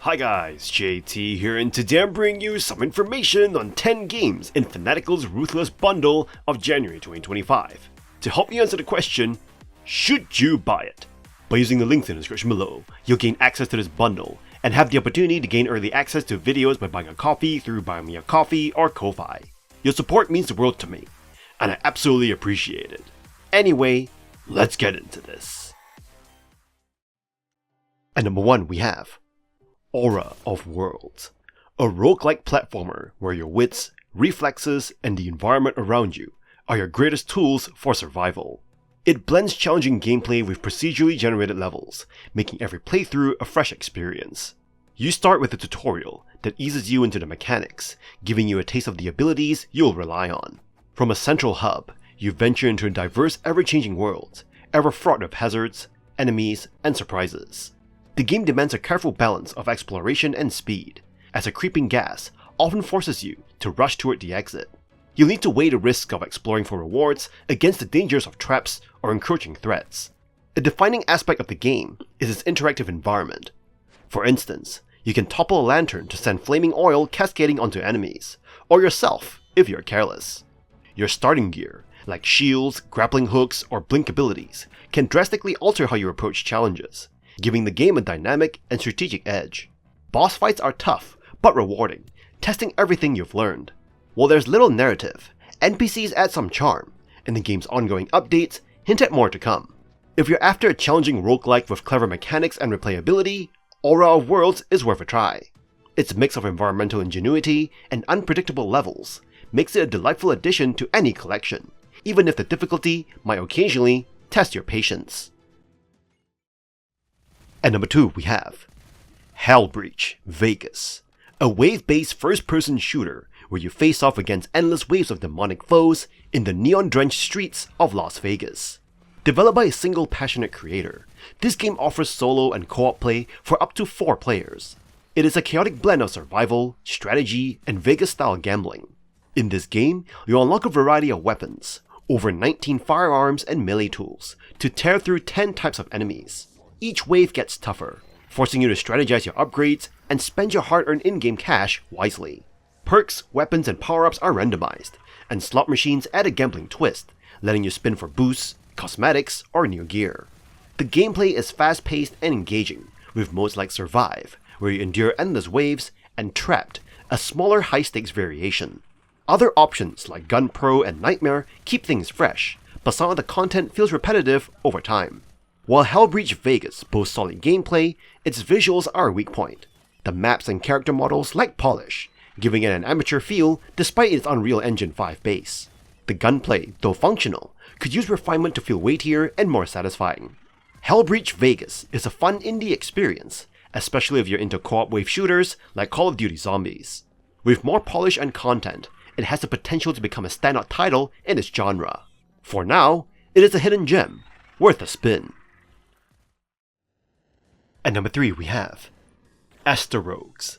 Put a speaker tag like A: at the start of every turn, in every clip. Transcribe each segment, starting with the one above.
A: Hi guys, JT here, and today I'm bringing you some information on 10 games in Fanatical's Ruthless Bundle of January 2025. To help you answer the question, should you buy it? By using the links in the description below, you'll gain access to this bundle, and have the opportunity to gain early access to videos by buying a copy through Buy Me a Coffee or Ko-Fi. Your support means the world to me, and I absolutely appreciate it. Anyway, let's get into this. At number 1 we have Aura of Worlds, a roguelike platformer where your wits, reflexes, and the environment around you are your greatest tools for survival. It blends challenging gameplay with procedurally generated levels, making every playthrough a fresh experience. You start with a tutorial that eases you into the mechanics, giving you a taste of the abilities you'll rely on. From a central hub, you venture into a diverse, ever-changing world, ever fraught with hazards, enemies, and surprises. The game demands a careful balance of exploration and speed, as a creeping gas often forces you to rush toward the exit. You'll need to weigh the risk of exploring for rewards against the dangers of traps or encroaching threats. A defining aspect of the game is its interactive environment. For instance, you can topple a lantern to send flaming oil cascading onto enemies, or yourself if you're careless. Your starting gear, like shields, grappling hooks, or blink abilities, can drastically alter how you approach challenges, giving the game a dynamic and strategic edge. Boss fights are tough, but rewarding, testing everything you've learned. While there's little narrative, NPCs add some charm, and the game's ongoing updates hint at more to come. If you're after a challenging roguelike with clever mechanics and replayability, Aura of Worlds is worth a try. Its mix of environmental ingenuity and unpredictable levels makes it a delightful addition to any collection, even if the difficulty might occasionally test your patience. At number 2 we have Hellbreach Vegas, a wave-based first-person shooter where you face off against endless waves of demonic foes in the neon-drenched streets of Las Vegas. Developed by a single passionate creator, this game offers solo and co-op play for up to 4 players. It is a chaotic blend of survival, strategy, and Vegas-style gambling. In this game, you unlock a variety of weapons, over 19 firearms and melee tools, to tear through 10 types of enemies. Each wave gets tougher, forcing you to strategize your upgrades and spend your hard-earned in-game cash wisely. Perks, weapons, and power-ups are randomized, and slot machines add a gambling twist, letting you spin for boosts, cosmetics, or new gear. The gameplay is fast-paced and engaging, with modes like Survive, where you endure endless waves, and Trapped, a smaller high-stakes variation. Other options like Gun Pro and Nightmare keep things fresh, but some of the content feels repetitive over time. While Hellbreach Vegas boasts solid gameplay, its visuals are a weak point. The maps and character models lack polish, giving it an amateur feel despite its Unreal Engine 5 base. The gunplay, though functional, could use refinement to feel weightier and more satisfying. Hellbreach Vegas is a fun indie experience, especially if you're into co-op wave shooters like Call of Duty Zombies. With more polish and content, it has the potential to become a standout title in its genre. For now, it is a hidden gem, worth a spin. At number 3 we have Asterogues,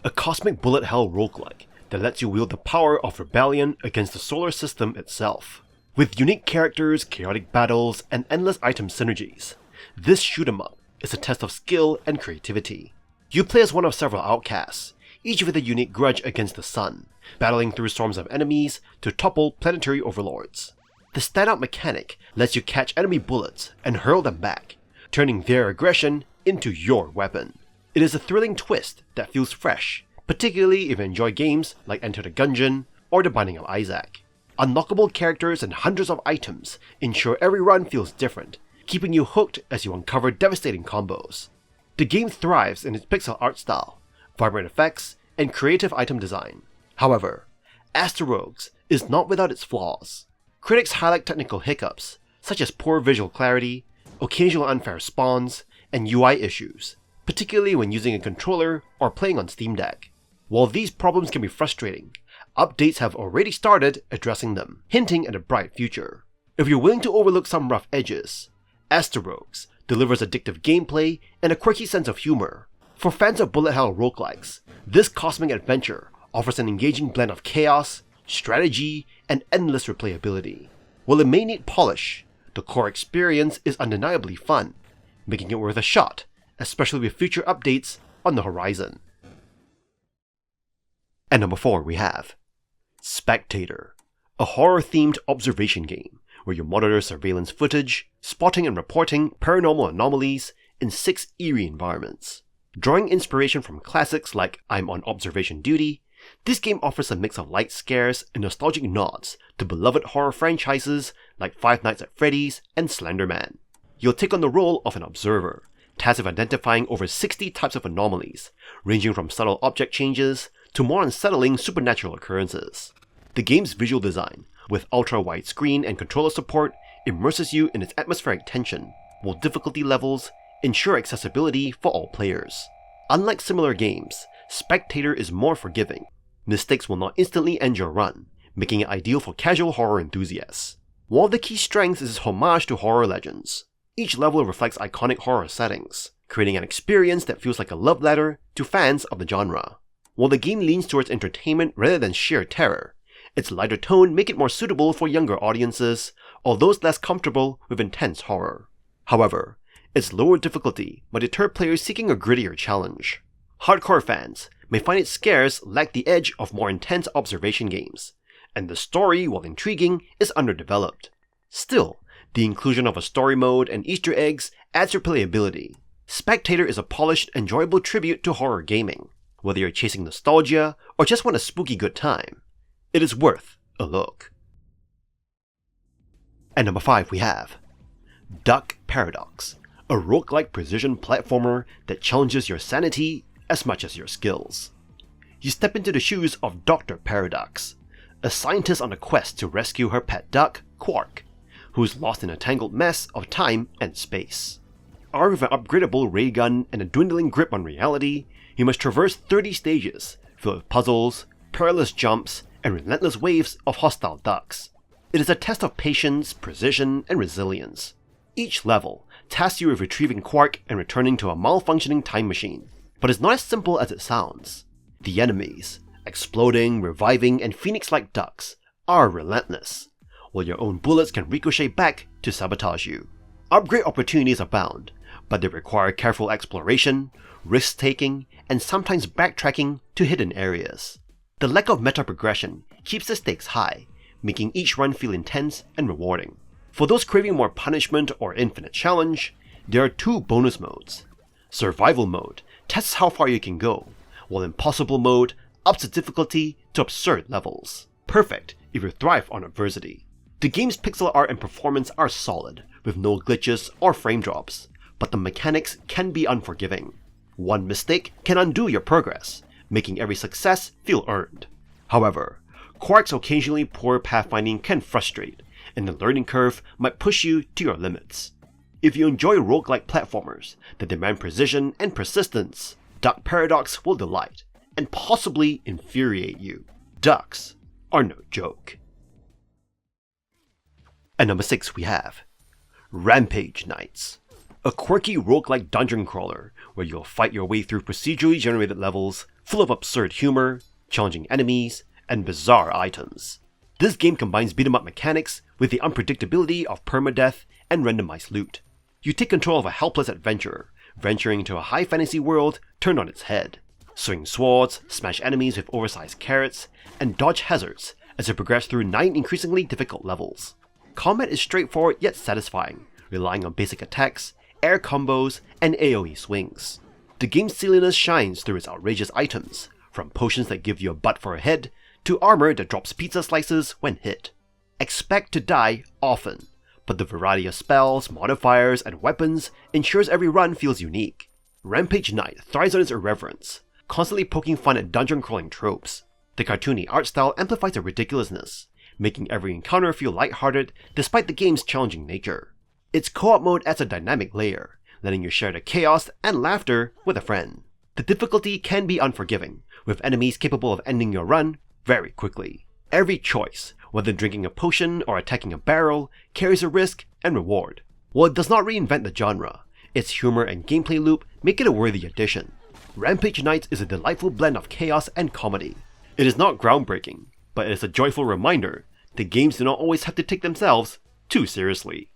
A: a cosmic bullet hell roguelike that lets you wield the power of rebellion against the solar system itself. With unique characters, chaotic battles, and endless item synergies, this shoot-em-up is a test of skill and creativity. You play as one of several outcasts, each with a unique grudge against the sun, battling through storms of enemies to topple planetary overlords. The standout mechanic lets you catch enemy bullets and hurl them back, turning their aggression into your weapon. It is a thrilling twist that feels fresh, particularly if you enjoy games like Enter the Gungeon or The Binding of Isaac. Unlockable characters and hundreds of items ensure every run feels different, keeping you hooked as you uncover devastating combos. The game thrives in its pixel art style, vibrant effects, and creative item design. However, Asterogues is not without its flaws. Critics highlight technical hiccups, such as poor visual clarity, occasional unfair spawns, and UI issues, particularly when using a controller or playing on Steam Deck. While these problems can be frustrating, updates have already started addressing them, hinting at a bright future. If you're willing to overlook some rough edges, Asterogues delivers addictive gameplay and a quirky sense of humor. For fans of bullet hell roguelikes, this cosmic adventure offers an engaging blend of chaos, strategy, and endless replayability. While it may need polish, the core experience is undeniably fun, making it worth a shot, especially with future updates on the horizon. And number 4 we have Spectator, a horror-themed observation game where you monitor surveillance footage, spotting and reporting paranormal anomalies in 6 eerie environments. Drawing inspiration from classics like I'm on Observation Duty, this game offers a mix of light scares and nostalgic nods to beloved horror franchises like Five Nights at Freddy's and Slender Man. You'll take on the role of an observer, tasked with identifying over 60 types of anomalies, ranging from subtle object changes to more unsettling supernatural occurrences. The game's visual design, with ultra-wide screen and controller support, immerses you in its atmospheric tension, while difficulty levels ensure accessibility for all players. Unlike similar games, Spectator is more forgiving. Mistakes will not instantly end your run, making it ideal for casual horror enthusiasts. One of the key strengths is its homage to horror legends. Each level reflects iconic horror settings, creating an experience that feels like a love letter to fans of the genre. While the game leans towards entertainment rather than sheer terror, its lighter tone makes it more suitable for younger audiences or those less comfortable with intense horror. However, its lower difficulty might deter players seeking a grittier challenge. Hardcore fans may find its scares lack the edge of more intense observation games, and the story, while intriguing, is underdeveloped. Still, the inclusion of a story mode and Easter eggs adds replayability. Spectator is a polished, enjoyable tribute to horror gaming. Whether you're chasing nostalgia or just want a spooky good time, it is worth a look. And number 5 we have Duck Paradox, a roguelike precision platformer that challenges your sanity as much as your skills. You step into the shoes of Dr. Paradox, a scientist on a quest to rescue her pet duck, Quark, who's lost in a tangled mess of time and space. Armed with an upgradable ray gun and a dwindling grip on reality, you must traverse 30 stages filled with puzzles, perilous jumps, and relentless waves of hostile ducks. It is a test of patience, precision, and resilience. Each level tasks you with retrieving Quark and returning to a malfunctioning time machine, but it's not as simple as it sounds. The enemies, exploding, reviving, and phoenix-like ducks, are relentless, while your own bullets can ricochet back to sabotage you. Upgrade opportunities abound, but they require careful exploration, risk-taking, and sometimes backtracking to hidden areas. The lack of meta progression keeps the stakes high, making each run feel intense and rewarding. For those craving more punishment or infinite challenge, there are 2 bonus modes. Survival mode tests how far you can go, while Impossible mode ups the difficulty to absurd levels. Perfect if you thrive on adversity. The game's pixel art and performance are solid, with no glitches or frame drops, but the mechanics can be unforgiving. One mistake can undo your progress, making every success feel earned. However, Quark's occasionally poor pathfinding can frustrate, and the learning curve might push you to your limits. If you enjoy roguelike platformers that demand precision and persistence, Duck Paradox will delight, and possibly infuriate you. Ducks are no joke. At number 6 we have Rampage Knights, a quirky roguelike dungeon crawler where you'll fight your way through procedurally generated levels full of absurd humor, challenging enemies, and bizarre items. This game combines beat-em-up mechanics with the unpredictability of permadeath and randomized loot. You take control of a helpless adventurer, venturing into a high fantasy world turned on its head. Swing swords, smash enemies with oversized carrots, and dodge hazards as you progress through 9 increasingly difficult levels. Combat is straightforward yet satisfying, relying on basic attacks, air combos, and AoE swings. The game's silliness shines through its outrageous items, from potions that give you a butt for a head, to armor that drops pizza slices when hit. Expect to die often, but the variety of spells, modifiers, and weapons ensures every run feels unique. Rampage Knight thrives on its irreverence, constantly poking fun at dungeon crawling tropes. The cartoony art style amplifies the ridiculousness, making every encounter feel lighthearted despite the game's challenging nature. Its co-op mode adds a dynamic layer, letting you share the chaos and laughter with a friend. The difficulty can be unforgiving, with enemies capable of ending your run very quickly. Every choice, whether drinking a potion or attacking a barrel, carries a risk and reward. While it does not reinvent the genre, its humor and gameplay loop make it a worthy addition. Rampage Knights is a delightful blend of chaos and comedy. It is not groundbreaking, but it is a joyful reminder that games do not always have to take themselves too seriously.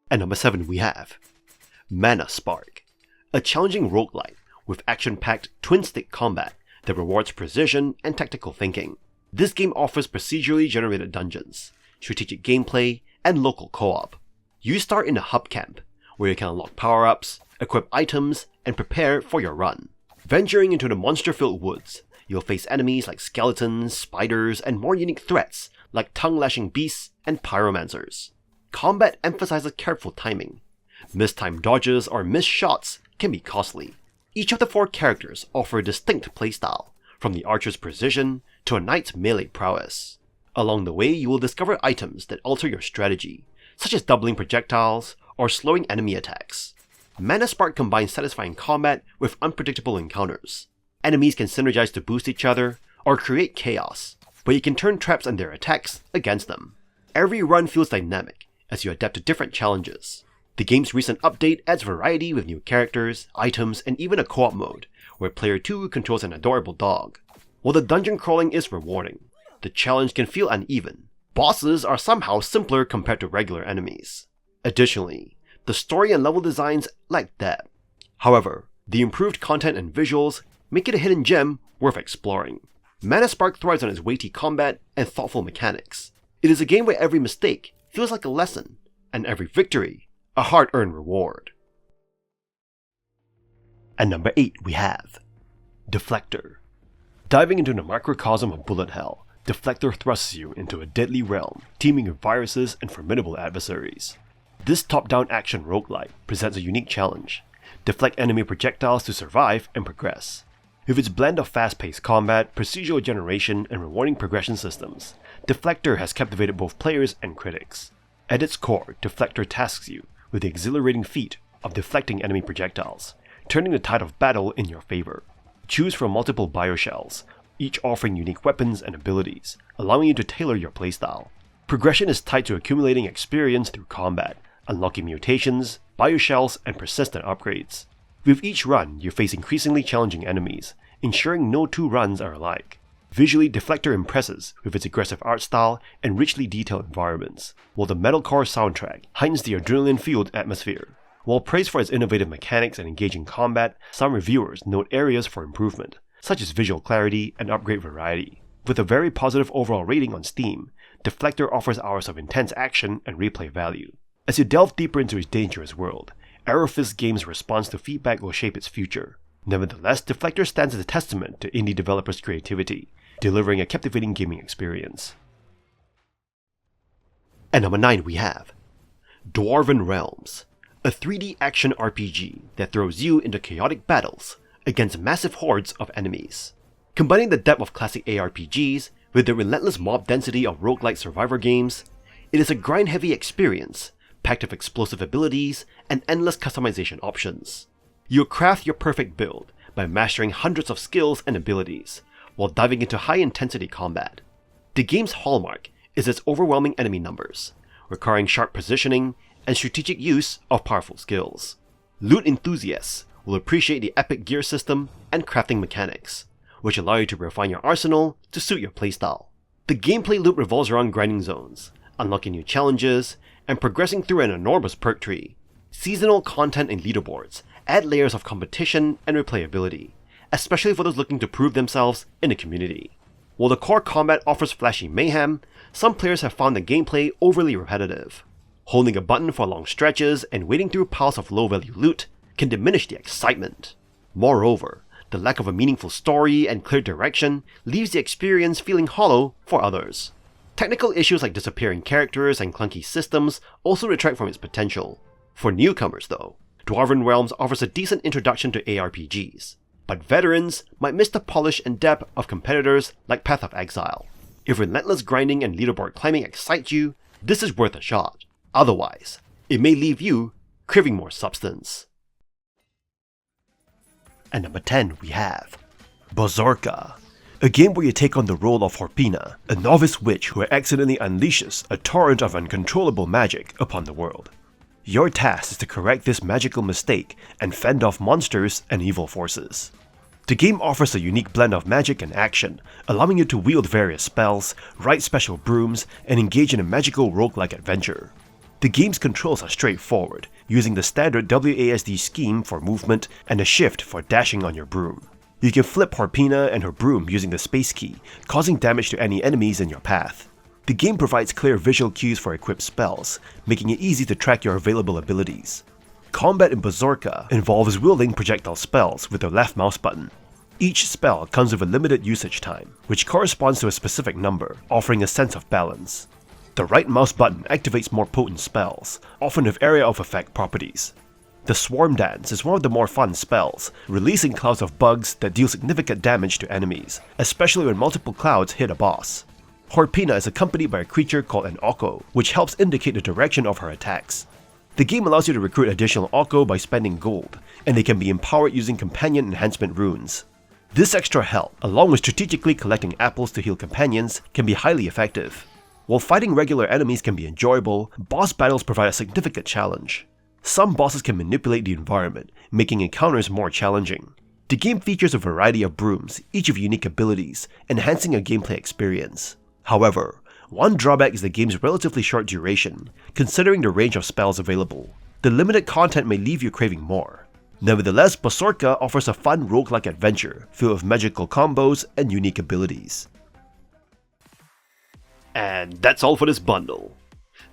A: At number 7 we have Mana Spark, a challenging roguelite with action-packed twin-stick combat that rewards precision and tactical thinking. This game offers procedurally generated dungeons, strategic gameplay, and local co-op. You start in a hub camp, where you can unlock power-ups, equip items, and prepare for your run. Venturing into the monster-filled woods, you'll face enemies like skeletons, spiders, and more unique threats like tongue-lashing beasts and pyromancers. Combat emphasizes careful timing. Mistimed dodges or missed shots can be costly. Each of the 4 characters offer a distinct playstyle, from the archer's precision to a knight's melee prowess. Along the way, you will discover items that alter your strategy, such as doubling projectiles or slowing enemy attacks. Mana Spark combines satisfying combat with unpredictable encounters. Enemies can synergize to boost each other or create chaos, but you can turn traps and their attacks against them. Every run feels dynamic as you adapt to different challenges. The game's recent update adds variety with new characters, items, and even a co-op mode, where player 2 controls an adorable dog. While the dungeon crawling is rewarding, the challenge can feel uneven. Bosses are somehow simpler compared to regular enemies. Additionally, the story and level designs lack depth. However, the improved content and visuals make it a hidden gem worth exploring. Mana Spark thrives on its weighty combat and thoughtful mechanics. It is a game where every mistake feels like a lesson, and every victory a hard-earned reward. At number 8 we have Deflector. Diving into the microcosm of bullet hell, Deflector thrusts you into a deadly realm teeming with viruses and formidable adversaries. This top-down action roguelite presents a unique challenge: deflect enemy projectiles to survive and progress. With its blend of fast-paced combat, procedural generation, and rewarding progression systems, Deflector has captivated both players and critics. At its core, Deflector tasks you with the exhilarating feat of deflecting enemy projectiles, turning the tide of battle in your favor. Choose from multiple bioshells, each offering unique weapons and abilities, allowing you to tailor your playstyle. Progression is tied to accumulating experience through combat, unlocking mutations, bioshells, and persistent upgrades. With each run, you face increasingly challenging enemies, ensuring no 2 runs are alike. Visually, Deflector impresses with its aggressive art style and richly detailed environments, while the metalcore soundtrack heightens the adrenaline-fueled atmosphere. While praised for its innovative mechanics and engaging combat, some reviewers note areas for improvement, such as visual clarity and upgrade variety. With a very positive overall rating on Steam, Deflector offers hours of intense action and replay value. As you delve deeper into its dangerous world, Aerofist Games' response to feedback will shape its future. Nevertheless, Deflector stands as a testament to indie developers' creativity, delivering a captivating gaming experience. At number 9 we have Dwarven Realms, a 3D action RPG that throws you into chaotic battles against massive hordes of enemies. Combining the depth of classic ARPGs with the relentless mob density of roguelike survivor games, it is a grind-heavy experience packed with explosive abilities and endless customization options. You'll craft your perfect build by mastering hundreds of skills and abilities, while diving into high-intensity combat. The game's hallmark is its overwhelming enemy numbers, requiring sharp positioning and strategic use of powerful skills. Loot enthusiasts will appreciate the epic gear system and crafting mechanics, which allow you to refine your arsenal to suit your playstyle. The gameplay loop revolves around grinding zones, unlocking new challenges, and progressing through an enormous perk tree. Seasonal content and leaderboards add layers of competition and replayability, especially for those looking to prove themselves in the community. While the core combat offers flashy mayhem, some players have found the gameplay overly repetitive. Holding a button for long stretches and wading through piles of low-value loot can diminish the excitement. Moreover, the lack of a meaningful story and clear direction leaves the experience feeling hollow for others. Technical issues like disappearing characters and clunky systems also detract from its potential. For newcomers though, Dwarven Realms offers a decent introduction to ARPGs, but veterans might miss the polish and depth of competitors like Path of Exile. If relentless grinding and leaderboard climbing excite you, this is worth a shot. Otherwise, it may leave you craving more substance. At number 10 we have Bosorka, a game where you take on the role of Horpina, a novice witch who accidentally unleashes a torrent of uncontrollable magic upon the world. Your task is to correct this magical mistake and fend off monsters and evil forces. The game offers a unique blend of magic and action, allowing you to wield various spells, ride special brooms, and engage in a magical roguelike adventure. The game's controls are straightforward, using the standard WASD scheme for movement and a shift for dashing on your broom. You can flip Harpina and her broom using the space key, causing damage to any enemies in your path. The game provides clear visual cues for equipped spells, making it easy to track your available abilities. Combat in Bosorka involves wielding projectile spells with the left mouse button. Each spell comes with a limited usage time, which corresponds to a specific number, offering a sense of balance. The right mouse button activates more potent spells, often with area of effect properties. The Swarm Dance is one of the more fun spells, releasing clouds of bugs that deal significant damage to enemies, especially when multiple clouds hit a boss. Harpina is accompanied by a creature called an Oko, which helps indicate the direction of her attacks. The game allows you to recruit additional Oko by spending gold, and they can be empowered using companion enhancement runes. This extra help, along with strategically collecting apples to heal companions, can be highly effective. While fighting regular enemies can be enjoyable, boss battles provide a significant challenge. Some bosses can manipulate the environment, making encounters more challenging. The game features a variety of brooms, each with unique abilities, enhancing a gameplay experience. However, one drawback is the game's relatively short duration, considering the range of spells available. The limited content may leave you craving more. Nevertheless, Bosorka offers a fun roguelike adventure filled with magical combos and unique abilities. And that's all for this bundle.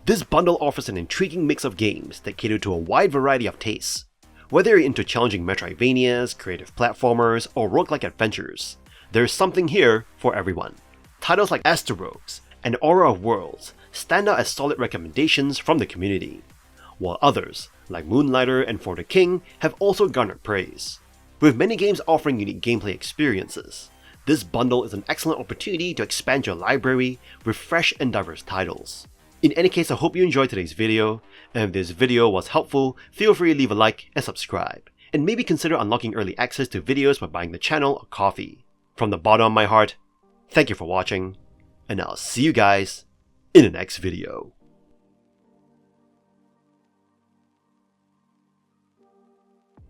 A: This bundle offers an intriguing mix of games that cater to a wide variety of tastes. Whether you're into challenging Metroidvanias, creative platformers, or roguelike adventures, there's something here for everyone. Titles like Asterogues and Aura of Worlds stand out as solid recommendations from the community, while others, like Moonlighter and For the King, have also garnered praise. With many games offering unique gameplay experiences, this bundle is an excellent opportunity to expand your library with fresh and diverse titles. In any case, I hope you enjoyed today's video, and if this video was helpful, feel free to leave a like and subscribe, and maybe consider unlocking early access to videos by buying the channel a coffee. From the bottom of my heart, thank you for watching, and I'll see you guys in the next video.